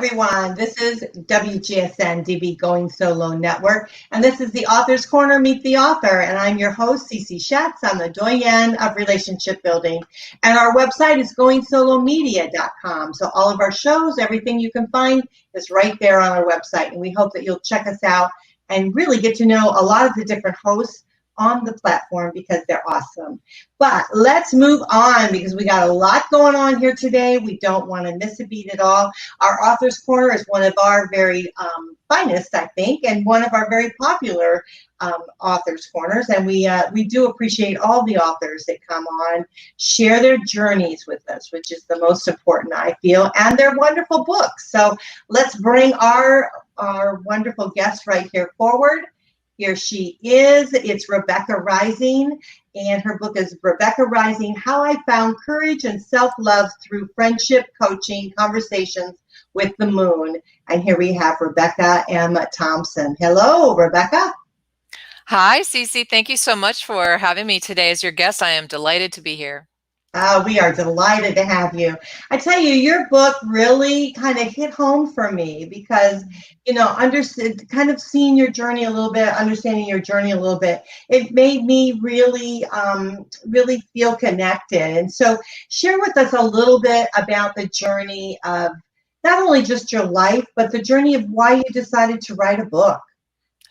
everyone. This is WGSN-DB Going Solo Network, and this is the Author's Corner, Meet the Author, and I'm your host, Cece Schatz. I'm the doyen of relationship building, and our website is goingsolomedia.com. So all of our shows, everything you can find is right there on our website, and we hope that you'll check us out and really get to know a lot of the different hosts on the platform because they're awesome. But let's move on because we got a lot going on here today. We don't want to miss a beat at all. Our Author's Corner is one of our very finest, I think, and one of our very popular Author's Corners. And we do appreciate all the authors that come on, share their journeys with us, which is the most important, I feel, and their wonderful books. So let's bring our wonderful guest right here forward. Here she is. It's Rebecca Rising, and her book is Rebecca Rising, How I Found Courage and Self-Love Through Friendship, Coaching, Conversations with the Moon. And here we have Rebecca M. Thompson. Hello, Rebecca. Hi, Cece. Thank you so much for having me today as your guest. I am delighted to be here. We are delighted to have you. I tell you, your book really kind of hit home for me because, kind of seeing your journey a little bit, understanding your journey a little bit, it made me really, really feel connected. And so share with us a little bit about the journey of not only just your life, but the journey of why you decided to write a book.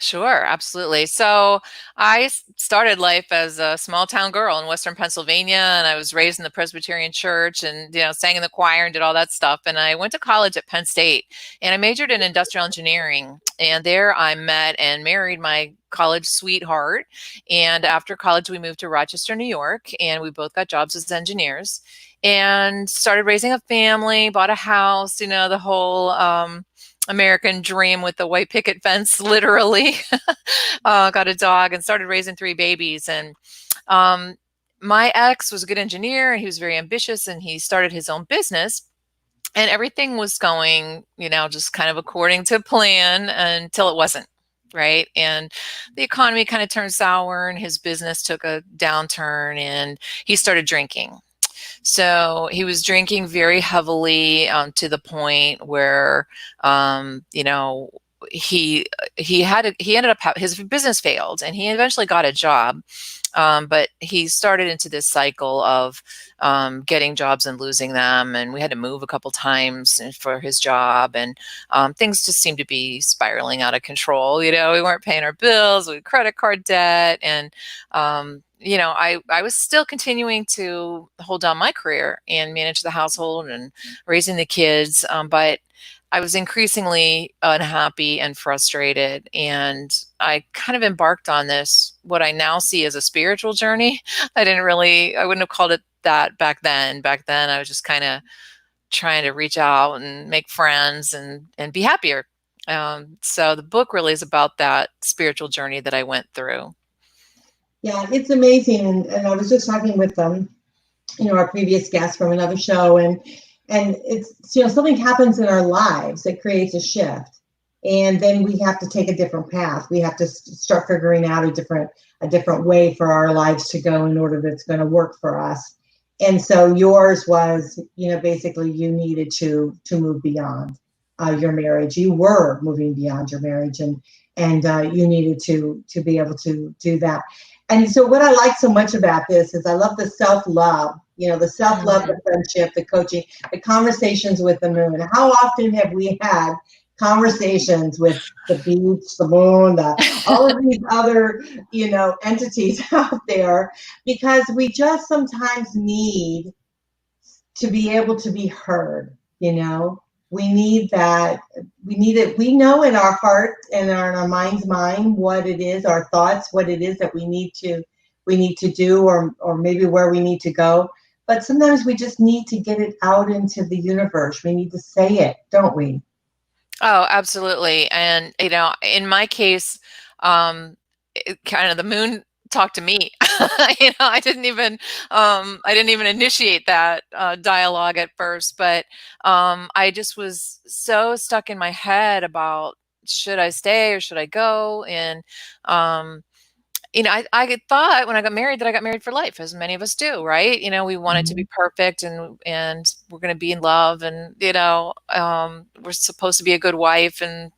Sure, absolutely. So I started life as a small town girl in Western Pennsylvania, and I was raised in the Presbyterian church and, sang in the choir and did all that stuff. And I went to college at Penn State and I majored in industrial engineering. And there I met and married my college sweetheart. And after college, we moved to Rochester, New York, and we both got jobs as engineers and started raising a family, bought a house, the whole, American dream with the white picket fence, literally. Got a dog and started raising 3 babies. And my ex was a good engineer and he was very ambitious and he started his own business. And everything was going, just kind of according to plan until it wasn't. Right. And the economy kind of turned sour and his business took a downturn and he started drinking. So he was drinking very heavily to the point where, he ended up, his business failed and he eventually got a job. But he started into this cycle of getting jobs and losing them. And we had to move a couple times for his job. And things just seemed to be spiraling out of control. We weren't paying our bills, we had credit card debt. And, I was still continuing to hold down my career and manage the household and raising the kids. But I was increasingly unhappy and frustrated. And I kind of embarked on this, what I now see as a spiritual journey. I wouldn't have called it that back then. Back then, I was just kind of trying to reach out and make friends and be happier. So the book really is about that spiritual journey that I went through. Yeah, it's amazing. And I was just talking with our previous guest from another show, and it's, something happens in our lives that creates a shift. And then we have to take a different path. We have to start figuring out a different way for our lives to go in order that's going to work for us. And so yours was, basically you needed to move beyond your marriage. You were moving beyond your marriage and you needed to be able to do that. And so what I like so much about this is I love the self-love, the self-love, the friendship, the coaching, the conversations with the moon. How often have we had conversations with the beach, the moon, all of these other, entities out there, because we just sometimes need to be able to be heard, We need that. We need it. We know in our heart and in our mind's mind what it is, our thoughts, what it is that we need to do, or maybe where we need to go. But sometimes we just need to get it out into the universe. We need to say it, don't we? Oh, absolutely. And, in my case, kind of the moon talked to me. I didn't even initiate that dialogue at first, but I just was so stuck in my head about should I stay or should I go? And I thought when I got married that I got married for life, as many of us do, right? We want it to be perfect, and we're going to be in love, and we're supposed to be a good wife and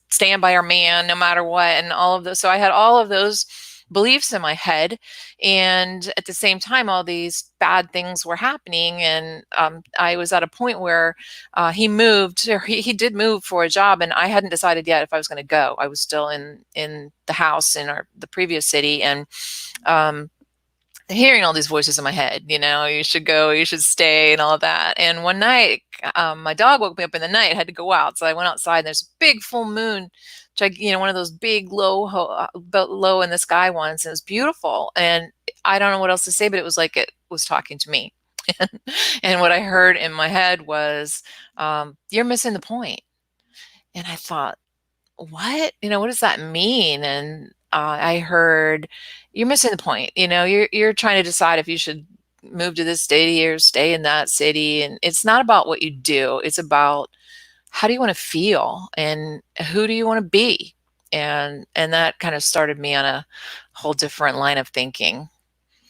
stand by our man no matter what, and all of those. So I had all of those beliefs in my head, and at the same time, all these bad things were happening, and I was at a point where he moved, or he did move for a job, and I hadn't decided yet if I was going to go. I was still in the house in the previous city, and um, hearing all these voices in my head, you should go, you should stay, and all of that. And one night, my dog woke me up in the night. I had to go out, so I went outside. And there's a big full moon, one of those big low in the sky ones. And it was beautiful, and I don't know what else to say, but it was like it was talking to me. And what I heard in my head was, "You're missing the point." And I thought, what? What does that mean? And I heard, you're missing the point. You're trying to decide if you should move to this city or stay in that city. And it's not about what you do. It's about, how do you want to feel, and who do you want to be? And that kind of started me on a whole different line of thinking.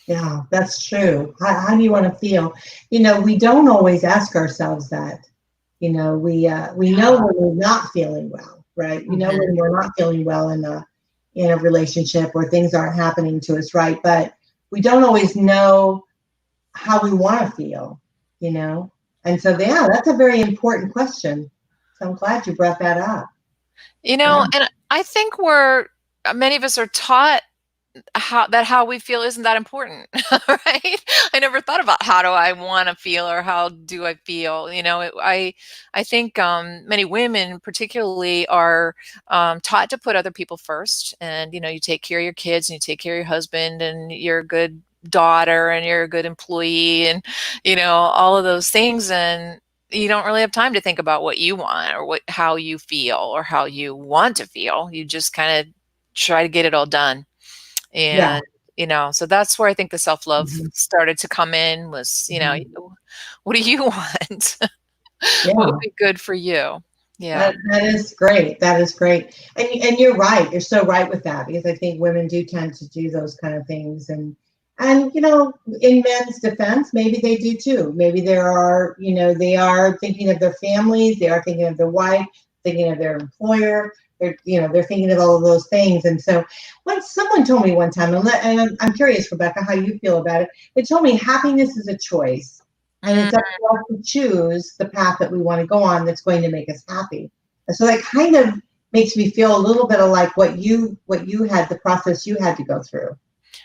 Yeah, that's true. How do you want to feel? We don't always ask ourselves that. We know when we're not feeling well, right? We know when we're not feeling well in a relationship, or things aren't happening to us right, but we don't always know how we want to feel, And so, yeah, that's a very important question. So I'm glad you brought that up. Yeah. And I think many of us are taught how we feel isn't that important, right? I never thought about how do I want to feel, or how do I feel. I think many women particularly are taught to put other people first, and you take care of your kids, and you take care of your husband, and you're a good daughter, and you're a good employee, and all of those things, and you don't really have time to think about what you want, or how you feel, or how you want to feel. You just kind of try to get it all done. And, so that's where I think the self-love started to come in, was, what do you want? What would be good for you? Yeah. That is great. That is great. And you're right. You're so right with that, because I think women do tend to do those kind of things. And in men's defense, maybe they do too. Maybe they are thinking of their families, they are thinking of their wife, thinking of their employer. They're thinking of all of those things. And so, someone told me one time, and I'm curious, Rebecca, how you feel about it. They told me happiness is a choice, and it's up to us to choose the path that we want to go on that's going to make us happy. And so that kind of makes me feel a little bit of like what you had, the process you had to go through.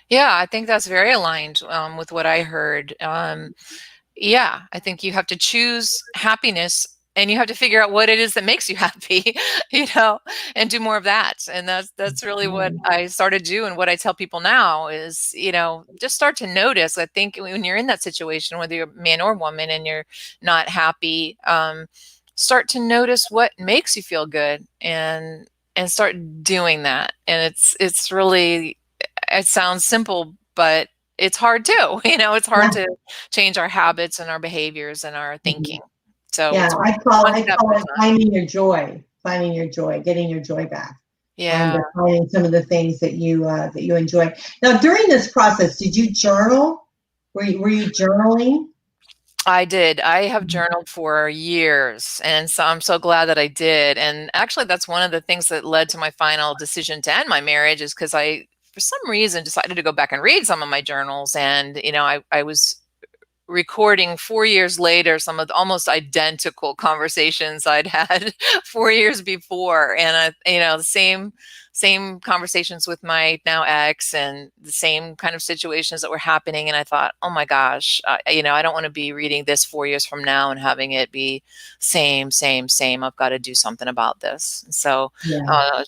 Yeah, I think that's very aligned with what I heard. Yeah, I think you have to choose happiness, and you have to figure out what it is that makes you happy, and do more of that. And that's really what I started to do. And what I tell people now is, just start to notice. I think when you're in that situation, whether you're man or woman, and you're not happy, start to notice what makes you feel good, and start doing that. And it's really, it sounds simple, but it's hard too. It's hard to change our habits and our behaviors and our thinking. So yeah, I call it finding your joy, getting your joy back. Yeah. And finding some of the things that you enjoy. Now, during this process, did you journal? Were you journaling? I did. I have journaled for years, and so I'm so glad that I did. And actually, that's one of the things that led to my final decision to end my marriage, is because I, for some reason, decided to go back and read some of my journals. And, I was recording 4 years later some of the almost identical conversations I'd had 4 years before, and the same conversations with my now ex, and the same kind of situations that were happening. And I thought, oh my gosh, I don't want to be reading this 4 years from now and having it be same. I've got to do something about this. So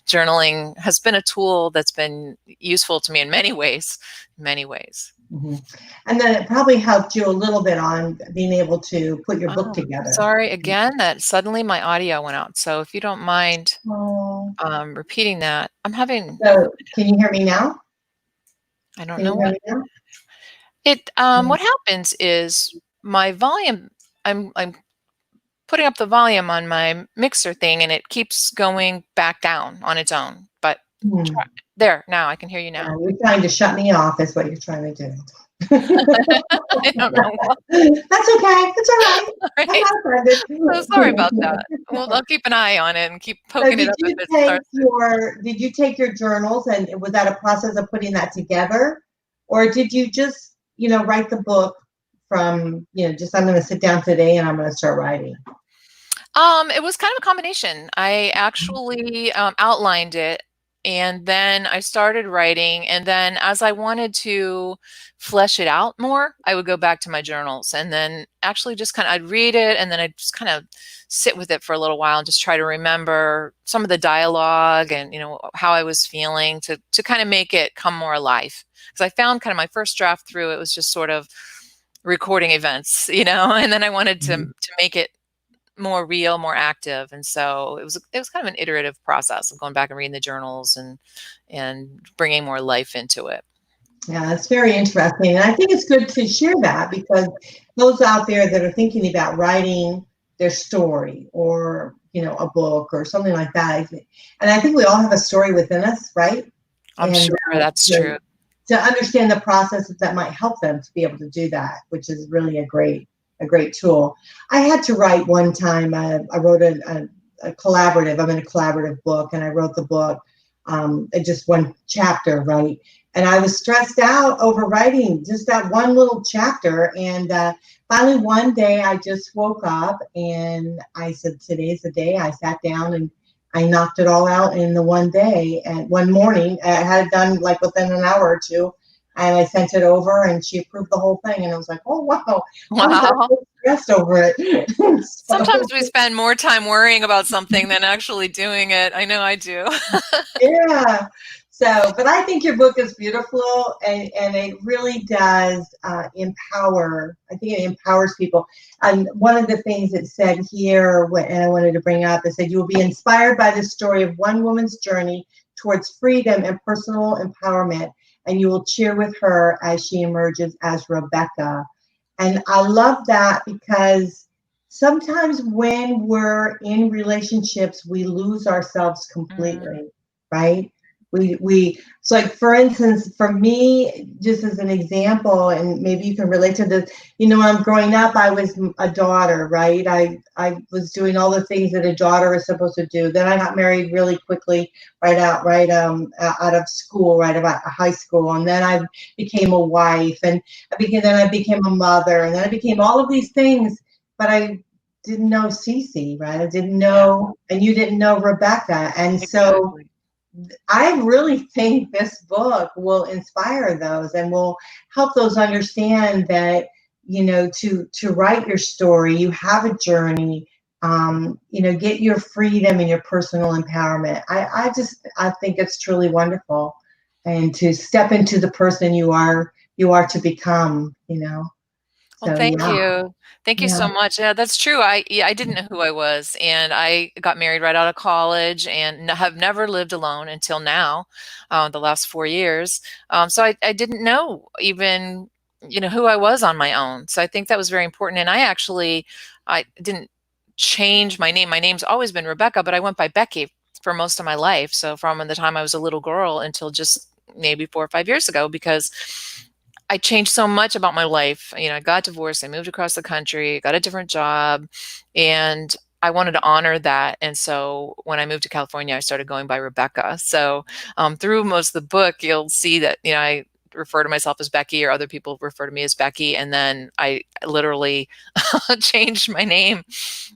journaling has been a tool that's been useful to me in many ways. Mm-hmm. And then it probably helped you a little bit on being able to put your book together. Sorry again that suddenly my audio went out. So if you don't mind repeating that, I'm having. So can you hear me now? I don't know what it. What happens is my volume. I'm putting up the volume on my mixer thing, and it keeps going back down on its own. But Hmm. There, now I can hear you Yeah, now. you're trying to shut me off is what you're trying to do. I don't know why. That's okay. It's all right. I'm Right? not offended. So sorry about that. Well, I'll keep an eye on it and keep So poking it up if it starts. did you take your journals, and was that a process of putting that together? Or did you just, write the book from, just I'm going to sit down today and I'm going to start writing? It was kind of a combination. I actually outlined it, and then I started writing. And then as I wanted to flesh it out more, I would go back to my journals and then actually just I'd read it, and then I'd just kind of sit with it for a little while and just try to remember some of the dialogue and, how I was feeling to kind of make it come more alive. Because I found kind of my first draft through it was just sort of recording events, and then I wanted to make it more real, more active. And so it was kind of an iterative process of going back and reading the journals and bringing more life into it. Yeah, it's very interesting. And I think it's good to share that, because those out there that are thinking about writing their story, or, a book or something like that. And I think we all have a story within us, right? I'm And sure that's true. to understand the processes that might help them to be able to do that, which is really a great tool. I had to write one time. I wrote a collaborative. I'm in a collaborative book, and I wrote the book, just one chapter, right? And I was stressed out over writing just that one little chapter. And finally, one day, I just woke up and I said, "Today's the day." I sat down and I knocked it all out in the one day, and one morning. I had it done like within an hour or two. And I sent it over, and she approved the whole thing. And I was like, "Oh, wow. I was Wow. so stressed over it." Sometimes we spend more time worrying about something than actually doing it. I know I do. Yeah. So, but I think your book is beautiful, and it really does empower. I think it empowers people. And one of the things it said here, and I wanted to bring up, it said, "You will be inspired by the story of one woman's journey towards freedom and personal empowerment, and you will cheer with her as she emerges as Rebecca." And I love that, because sometimes when we're in relationships, we lose ourselves completely, right? It's like, for instance, for me, just as an example, and maybe you can relate to this, when I'm growing up, I was a daughter, right? I was doing all the things that a daughter is supposed to do. Then I got married really quickly, out of school, right about high school. And then I became a wife, and then I became a mother, and then I became all of these things, but I didn't know Cece, right? I didn't know, and you didn't know Rebecca. And so I really think this book will inspire those and will help those understand that, to write your story, you have a journey, get your freedom and your personal empowerment. I think it's truly wonderful, and to step into the person you are to become, Well, So, thank yeah. you. Thank you Yeah. so much. Yeah, that's true. I didn't know who I was, and I got married right out of college and have never lived alone until now, the last 4 years. So I didn't know even, who I was on my own. So I think that was very important. And I didn't change my name. My name's always been Rebecca, but I went by Becky for most of my life. So from the time I was a little girl until just maybe 4 or 5 years ago, because I changed so much about my life. I got divorced, I moved across the country, got a different job, and I wanted to honor that. And so when I moved to California, I started going by Rebecca. So through most of the book, you'll see that, I refer to myself as Becky, or other people refer to me as Becky. And then I literally changed my name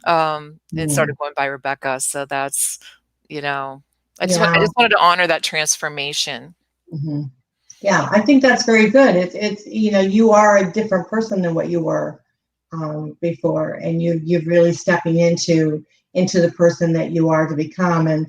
and started going by Rebecca. So that's, I just Yeah. wanted to honor that transformation. Mm-hmm. Yeah, I think that's very good. It's you are a different person than what you were before, and you're really stepping into the person that you are to become. And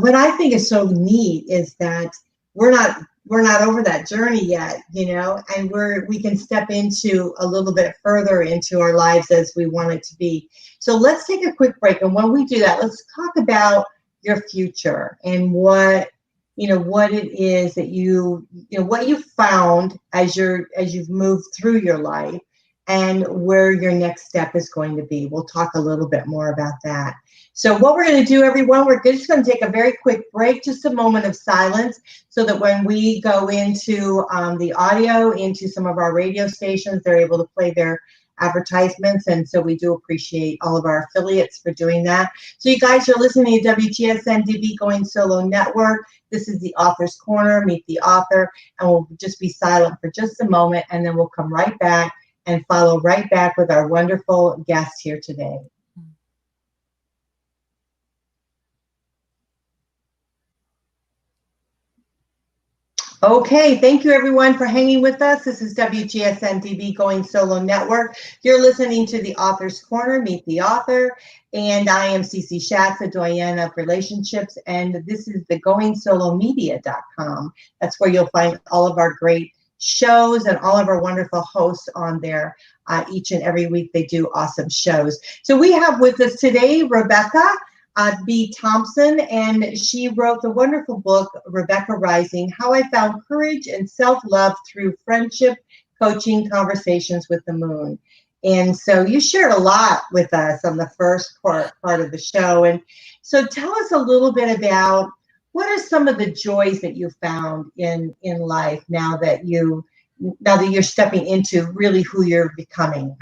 what I think is so neat is that we're not over that journey yet, and we can step into a little bit further into our lives as we want it to be. So let's take a quick break, and when we do that, let's talk about your future and what it is that what you found as you've moved through your life, and where your next step is going to be. We'll talk a little bit more about that. So what we're going to do, everyone, we're just going to take a very quick break, just a moment of silence, so that when we go into the audio, into some of our radio stations, they're able to play their advertisements. And so we do appreciate all of our affiliates for doing that. So you guys are listening to WGSN-DB Going Solo Network. This is the Author's Corner, Meet the Author, and we'll just be silent for just a moment, and then we'll come right back and follow right back with our wonderful guest here today. Okay, thank you everyone for hanging with us. This is WGSN-DB Going Solo Network. You're listening to the Author's Corner, Meet the Author, and I am Cece Schatz, a doyen of relationships, and this is the goingsolomedia.com. That's where you'll find all of our great shows and all of our wonderful hosts on there. Each and every week they do awesome shows. So we have with us today Rebecca B. Thompson, and she wrote the wonderful book, Rebecca Rising, How I Found Courage and Self-Love Through Friendship, Coaching, Conversations with the Moon. And so you shared a lot with us on the first part of the show. And so tell us a little bit about what are some of the joys that you found in life now that you're stepping into really who you're becoming.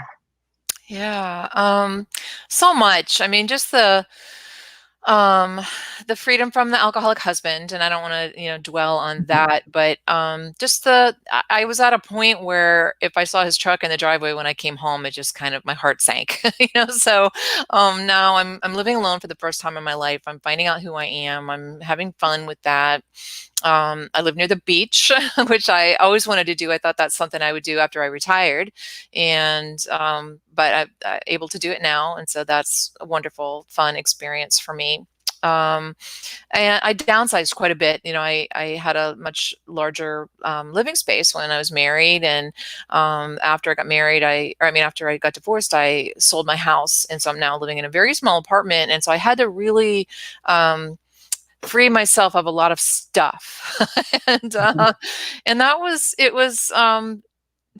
Yeah, so much. I mean, just the freedom from the alcoholic husband, and I don't want to, dwell on that, but just I was at a point where if I saw his truck in the driveway when I came home, it just kind of, my heart sank, so now I'm living alone for the first time in my life. I'm finding out who I am. I'm having fun with that. I live near the beach, which I always wanted to do. I thought that's something I would do after I retired, and but I'm able to do it now, and so that's a wonderful, fun experience for me. And I downsized quite a bit. I had a much larger living space when I was married, and after I got married, after I got divorced, I sold my house, and so I'm now living in a very small apartment, and so I had to really free myself of a lot of stuff. and it was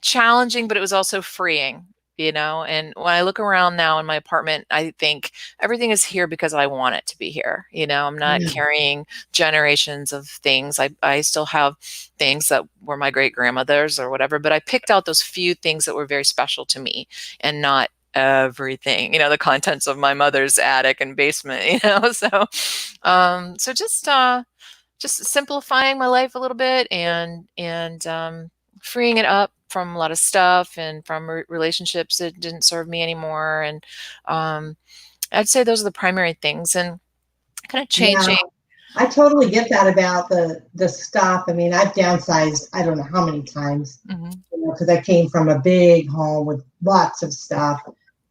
challenging, but it was also freeing, and when I look around now in my apartment, I think everything is here because I want it to be here. I'm not carrying generations of things. I still have things that were my great grandmother's or whatever, but I picked out those few things that were very special to me, and not everything, the contents of my mother's attic and basement, so just simplifying my life a little bit, and freeing it up from a lot of stuff and from relationships that didn't serve me anymore. And I'd say those are the primary things, and kind of changing. Yeah, I totally get that about the stuff. I mean, I've downsized, I don't know how many times, because I came from a big home with lots of stuff,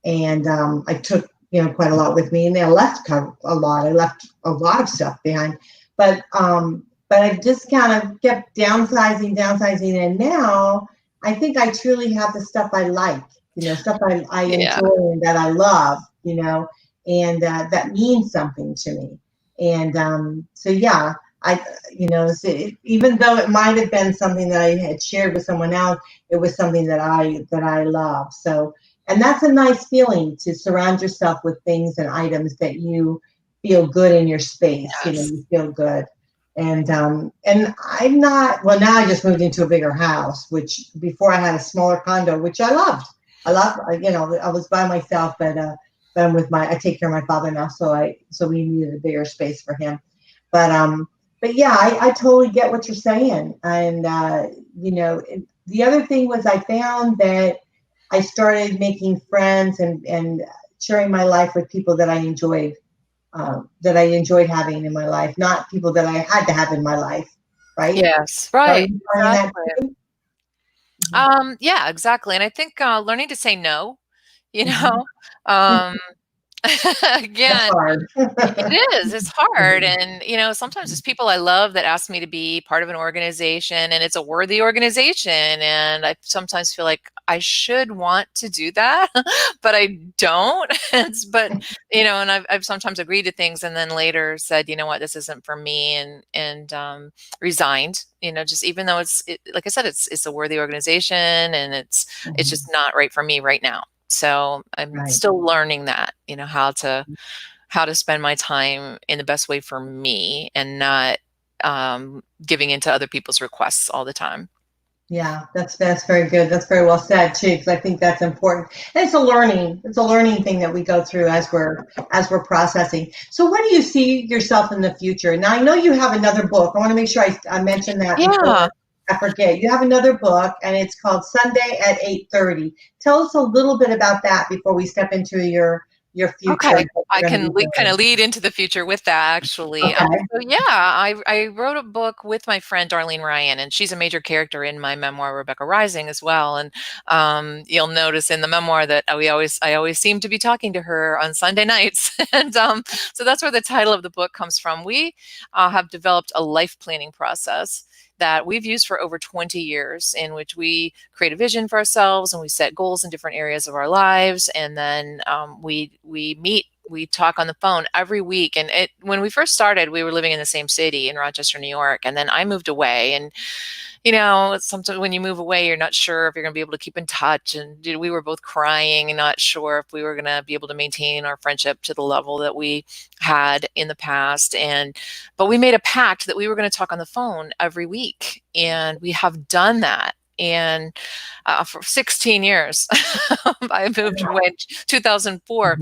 and I took, quite a lot with me, and then I left a lot. I left a lot of stuff behind, but I just kind of kept downsizing, and now I think I truly have the stuff I like, stuff I enjoy and that I love, and that means something to me. And so, yeah, even though it might have been something that I had shared with someone else, it was something that I love. So, and that's a nice feeling, to surround yourself with things and items that you feel good in your space. Yes. You feel good. And I'm not, well, now I just moved into a bigger house, which before I had a smaller condo, which I loved. I was by myself, but I'm I take care of my father now. So we needed a bigger space for him. But yeah, I totally get what you're saying. And, the other thing was, I found that I started making friends and sharing my life with people that I enjoyed having in my life, not people that I had to have in my life. Right? Yes. Right. Exactly. Yeah, exactly. And I think learning to say no, again, it is. It's hard. And, sometimes it's people I love that ask me to be part of an organization, and it's a worthy organization. And I sometimes feel like I should want to do that, but I don't. But, and I've sometimes agreed to things and then later said, you know what, this isn't for me, and resigned, just even though like I said, it's a worthy organization, and it's just not right for me right now. So I'm still learning that, how to spend my time in the best way for me and not giving into other people's requests all the time. Yeah, that's very good. That's very well said too, because I think that's important. And it's a learning thing that we go through as we're processing. So what do you see yourself in the future? Now I know you have another book. I want to make sure I mention that before I forget. You have another book, and it's called Sunday at 8:30. Tell us a little bit about that before we step into your future. Okay, I can kind of lead into the future with that, actually. Okay. So yeah, I wrote a book with my friend Darlene Ryan, and she's a major character in my memoir, Rebecca Rising, as well. And you'll notice in the memoir that I always seem to be talking to her on Sunday nights, and so that's where the title of the book comes from. We have developed a life planning process that we've used for over 20 years, in which we create a vision for ourselves and we set goals in different areas of our lives. And then we meet, we talk on the phone every week. And when we first started, we were living in the same city in Rochester, New York. And then I moved away, and sometimes when you move away, you're not sure if you're going to be able to keep in touch. And we were both crying and not sure if we were going to be able to maintain our friendship to the level that we had in the past. But we made a pact that we were going to talk on the phone every week. And we have done that. And for 16 years, I moved away in 2004,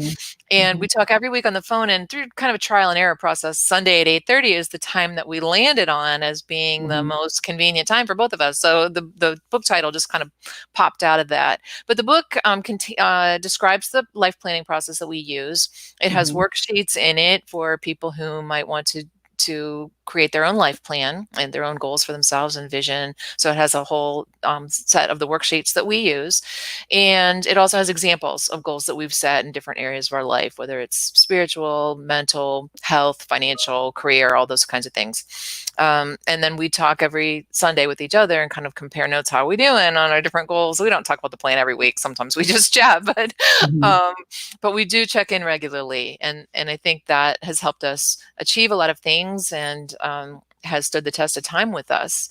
and we talk every week on the phone. And through kind of a trial and error process, Sunday at 8:30 is the time that we landed on as being the most convenient time for both of us. So the book title just kind of popped out of that. But the book describes the life planning process that we use. It has worksheets in it for people who might want to create their own life plan and their own goals for themselves and vision. So it has a whole set of the worksheets that we use. And it also has examples of goals that we've set in different areas of our life, whether it's spiritual, mental, health, financial, career, all those kinds of things. And then we talk every Sunday with each other and kind of compare notes. How are we doing on our different goals? We don't talk about the plan every week. Sometimes we just chat, but we do check in regularly. And I think that has helped us achieve a lot of things, and has stood the test of time with us.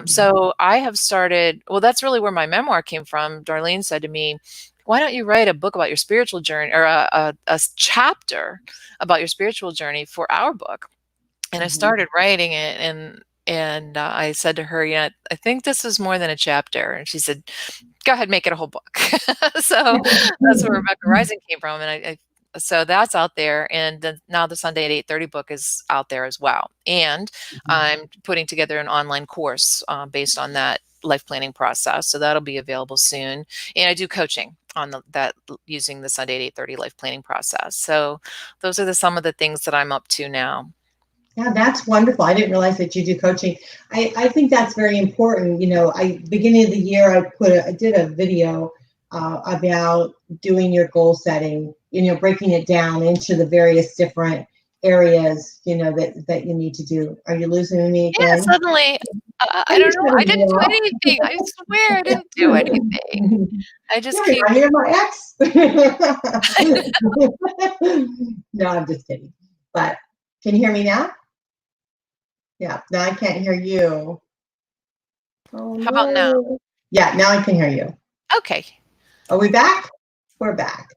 So I have started, well, that's really where my memoir came from. Darlene said to me, why don't you write a book about your spiritual journey, or a chapter about your spiritual journey for our book? And I started writing it, and I said to her, I think this is more than a chapter. And she said, go ahead, make it a whole book. So that's where Rebecca Rising came from. And so that's out there. And now the Sunday at 8:30 book is out there as well. And I'm putting together an online course based on that life planning process. So that'll be available soon. And I do coaching on that using the Sunday at 8:30 life planning process. So those are some of the things that I'm up to now. Yeah, that's wonderful. I didn't realize that you do coaching. I think that's very important. Beginning of the year, I did a video about doing your goal setting, breaking it down into the various different areas, that you need to do. Are you losing me again? Yeah, suddenly, I don't know. I didn't do anything. I swear I didn't do anything. I just keep. I hear my ex. No, I'm just kidding. But can you hear me now? Yeah, now I can't hear you. How about now? Yeah, now I can hear you. Okay. Are we back? We're back.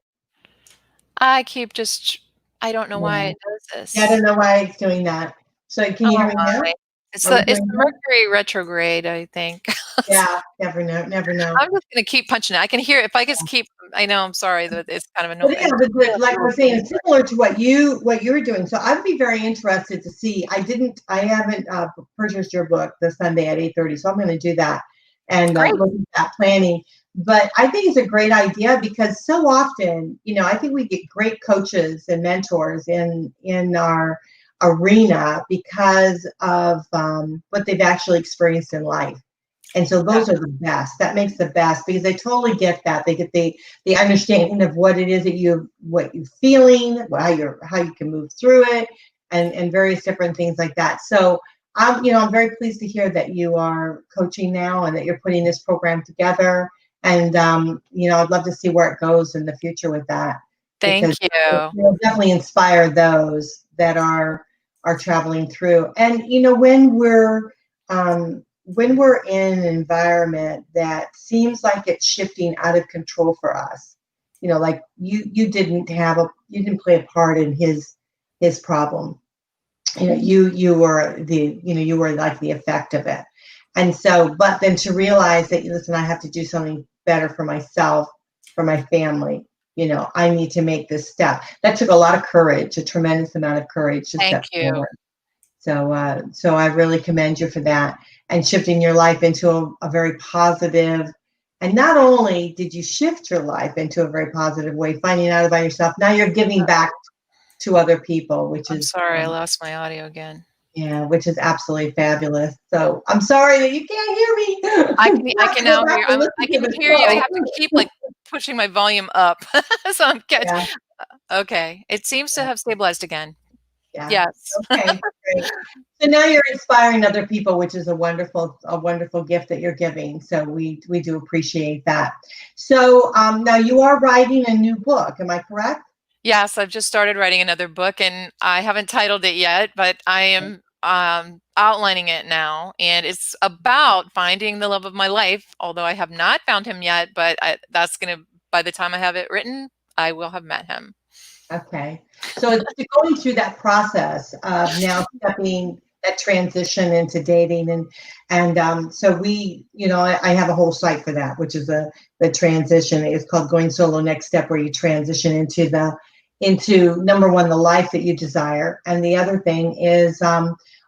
I don't know why it does this. Yeah, I don't know why it's doing that. So can you hear me now? It's the Mercury retrograde, I think. Yeah, never know. I'm just going to keep punching it. I can hear it. If I just keep, I know, I'm sorry that it's kind of annoying. But like we're saying, similar to what you were doing. So I'd be very interested to see. I haven't purchased your book, The Sunday at 8:30. So I'm going to do that and look at that planning. But I think it's a great idea, because so often, I think we get great coaches and mentors in our arena because of what they've actually experienced in life. And so those are the best. That makes the best, because they totally get that. They get the understanding of what it is that what you're feeling, how you can move through it, and various different things like that. So I'm very pleased to hear that you are coaching now and that you're putting this program together. And, I'd love to see where it goes in the future with that. Thank Because you. it'll definitely inspire those that are traveling through. And, when we're in an environment that seems like it's shifting out of control for us, like you didn't play a part in his problem. You were like the effect of it. And so, but then to realize that, listen, I have to do something better for myself, for my family. I need to make this step. That took a lot of courage, a tremendous amount of courage to step Thank you. forward. So I really commend you for that, and shifting your life into a very positive. And not only did you shift your life into a very positive way, finding out about yourself, now you're giving back to other people, which I'm is sorry, I lost my audio again. yeah, which is absolutely fabulous. So I'm sorry that you can't hear me. I can now hear. I can hear you. I have to keep like pushing my volume up, so I'm catching. Yeah. Okay, it seems to have stabilized again. Yeah. Yes. Okay. Great. So now you're inspiring other people, which is a wonderful gift that you're giving. So we do appreciate that. So now you are writing a new book. Am I correct? Yes, I've just started writing another book, and I haven't titled it yet, but I am outlining it now, and it's about finding the love of my life. Although I have not found him yet, but by the time I have it written, I will have met him. Okay. So it's going through that process of now stepping that transition into dating, and so I have a whole site for that, which is the transition. It's called Going Solo Next Step, where you transition into number one, the life that you desire, and the other thing is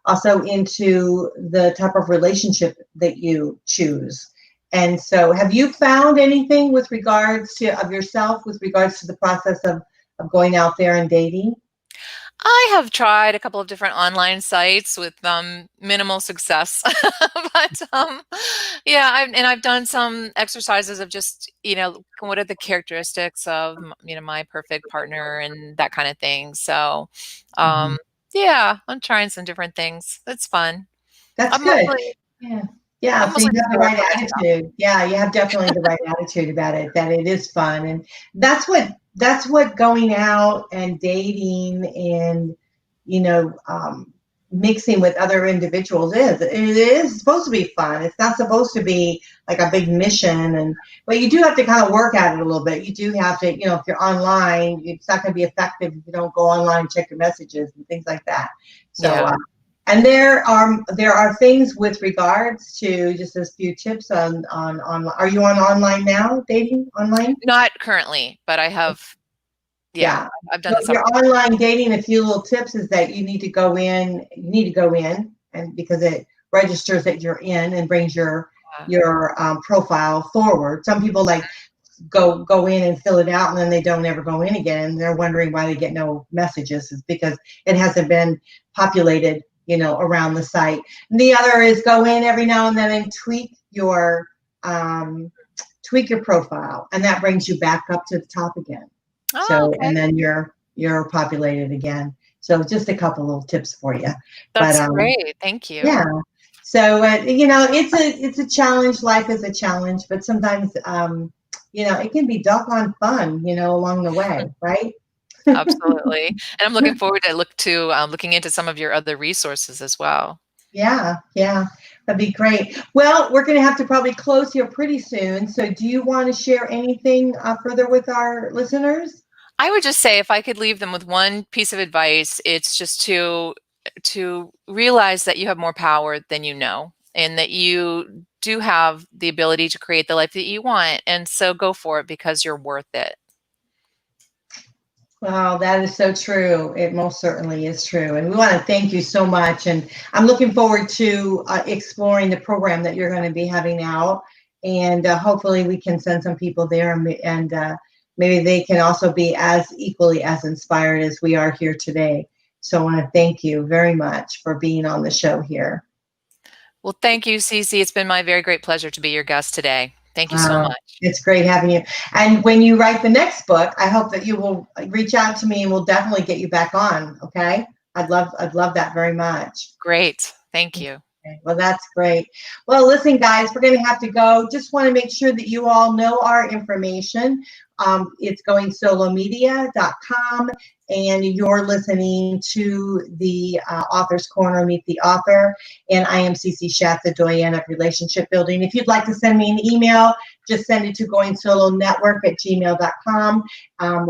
also into the type of relationship that you choose. And so, have you found anything with regards to yourself, with regards to the process of going out there and dating? I have tried a couple of different online sites with minimal success, but yeah, I've done some exercises of just what are the characteristics of my perfect partner and that kind of thing. So yeah, I'm trying some different things. It's fun. That's I'm good. mostly Yeah. Yeah. I'm So you mostly have just the working right on myself. attitude. Yeah, you have definitely the right attitude about it, that it is fun. And that's what going out and dating and, mixing with other individuals is. It is supposed to be fun. It's not supposed to be like a big mission. But you do have to kind of work at it a little bit. You do have to, if you're online, it's not going to be effective if you don't go online and check your messages and things like that. So, Yeah. and there are things with regards to just a few tips on. Are you on online now, dating online? Not currently, but I have. Yeah, Yeah. I've done So this. your online dating, a few little tips is that you need to go in. And because it registers that you're in and brings your profile forward. Some people like go in and fill it out, and then they don't ever go in again. And they're wondering why they get no messages. It's because it hasn't been populated, around the site. And the other is go in every now and then and tweak your profile, and that brings you back up to the top again. Oh, So, okay. and then you're populated again. So just a couple little tips for you. That's great. Thank you. Yeah. So, it's a challenge. Life is a challenge, but sometimes, it can be doggone fun, along the way, right? Absolutely. And I'm looking forward to looking into some of your other resources as well. Yeah, that'd be great. Well, we're going to have to probably close here pretty soon. So do you want to share anything further with our listeners? I would just say if I could leave them with one piece of advice, it's just to realize that you have more power than you know, and that you do have the ability to create the life that you want. And so go for it, because you're worth it. Wow, that is so true. It most certainly is true. And we want to thank you so much. And I'm looking forward to exploring the program that you're going to be having out. And hopefully we can send some people there, and maybe they can also be as equally as inspired as we are here today. So I want to thank you very much for being on the show here. Well, thank you, Cece. It's been my very great pleasure to be your guest today. Thank you so much. It's great having you. And when you write the next book, I hope that you will reach out to me, and we'll definitely get you back on. Okay. I'd love that very much. Great. Thank you. Okay, well, that's great. Well, listen, guys, we're going to have to go. Just want to make sure that you all know our information. It's goingsolomedia.com, and you're listening to the Author's Corner, Meet the Author, and I am CC Schaff, the doyen of relationship building. If you'd like to send me an email, just send it to goingsolonetwork@gmail.com.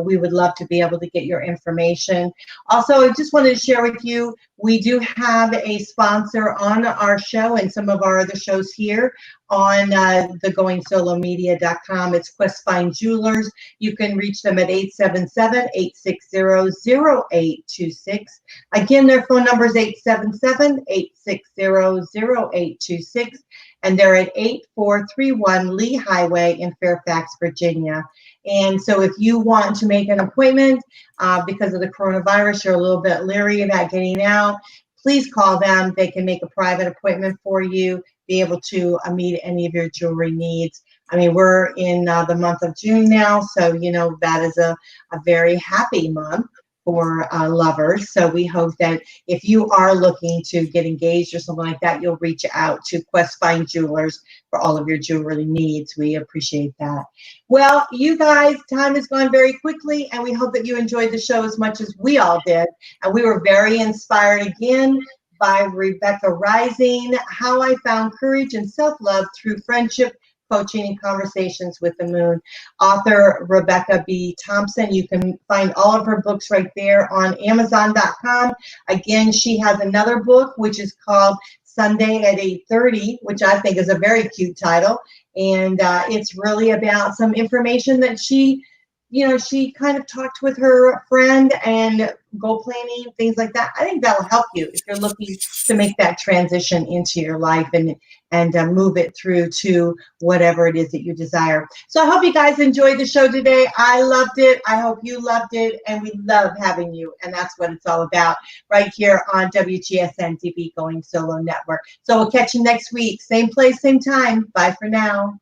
We would love to be able to get your information. Also, I just wanted to share with you, we do have a sponsor on our show and some of our other shows here on the goingsolomedia.com. It's Questfine Jewelers. You can reach them at 877-860-0826. Again, their phone number is 877-860-0826, and they're at 8431 Lee Highway in Fairfax, Virginia. And so if you want to make an appointment because of the coronavirus, you're a little bit leery about getting out, please call them. They can make a private appointment for you, be able to meet any of your jewelry needs. I mean, we're in the month of June now, so, you know, that is a very happy month for lovers. So we hope that if you are looking to get engaged or something like that, you'll reach out to Questfine Jewelers for all of your jewelry needs. We appreciate that. Well, you guys, time has gone very quickly, and we hope that you enjoyed the show as much as we all did. And we were very inspired again by Rebecca Rising, How I Found Courage and Self-Love Through Friendship, Coaching, and Conversations with the Moon. Author Rebecca B. Thompson. You can find all of her books right there on Amazon.com. Again, she has another book, which is called Sunday at 8:30, which I think is a very cute title. And it's really about some information that she kind of talked with her friend and goal planning, things like that. I think that'll help you if you're looking to make that transition into your life and move it through to whatever it is that you desire. So I hope you guys enjoyed the show today. I loved it. I hope you loved it. And we love having you. And that's what it's all about right here on WGSN-DB Going Solo Network. So we'll catch you next week. Same place, same time. Bye for now.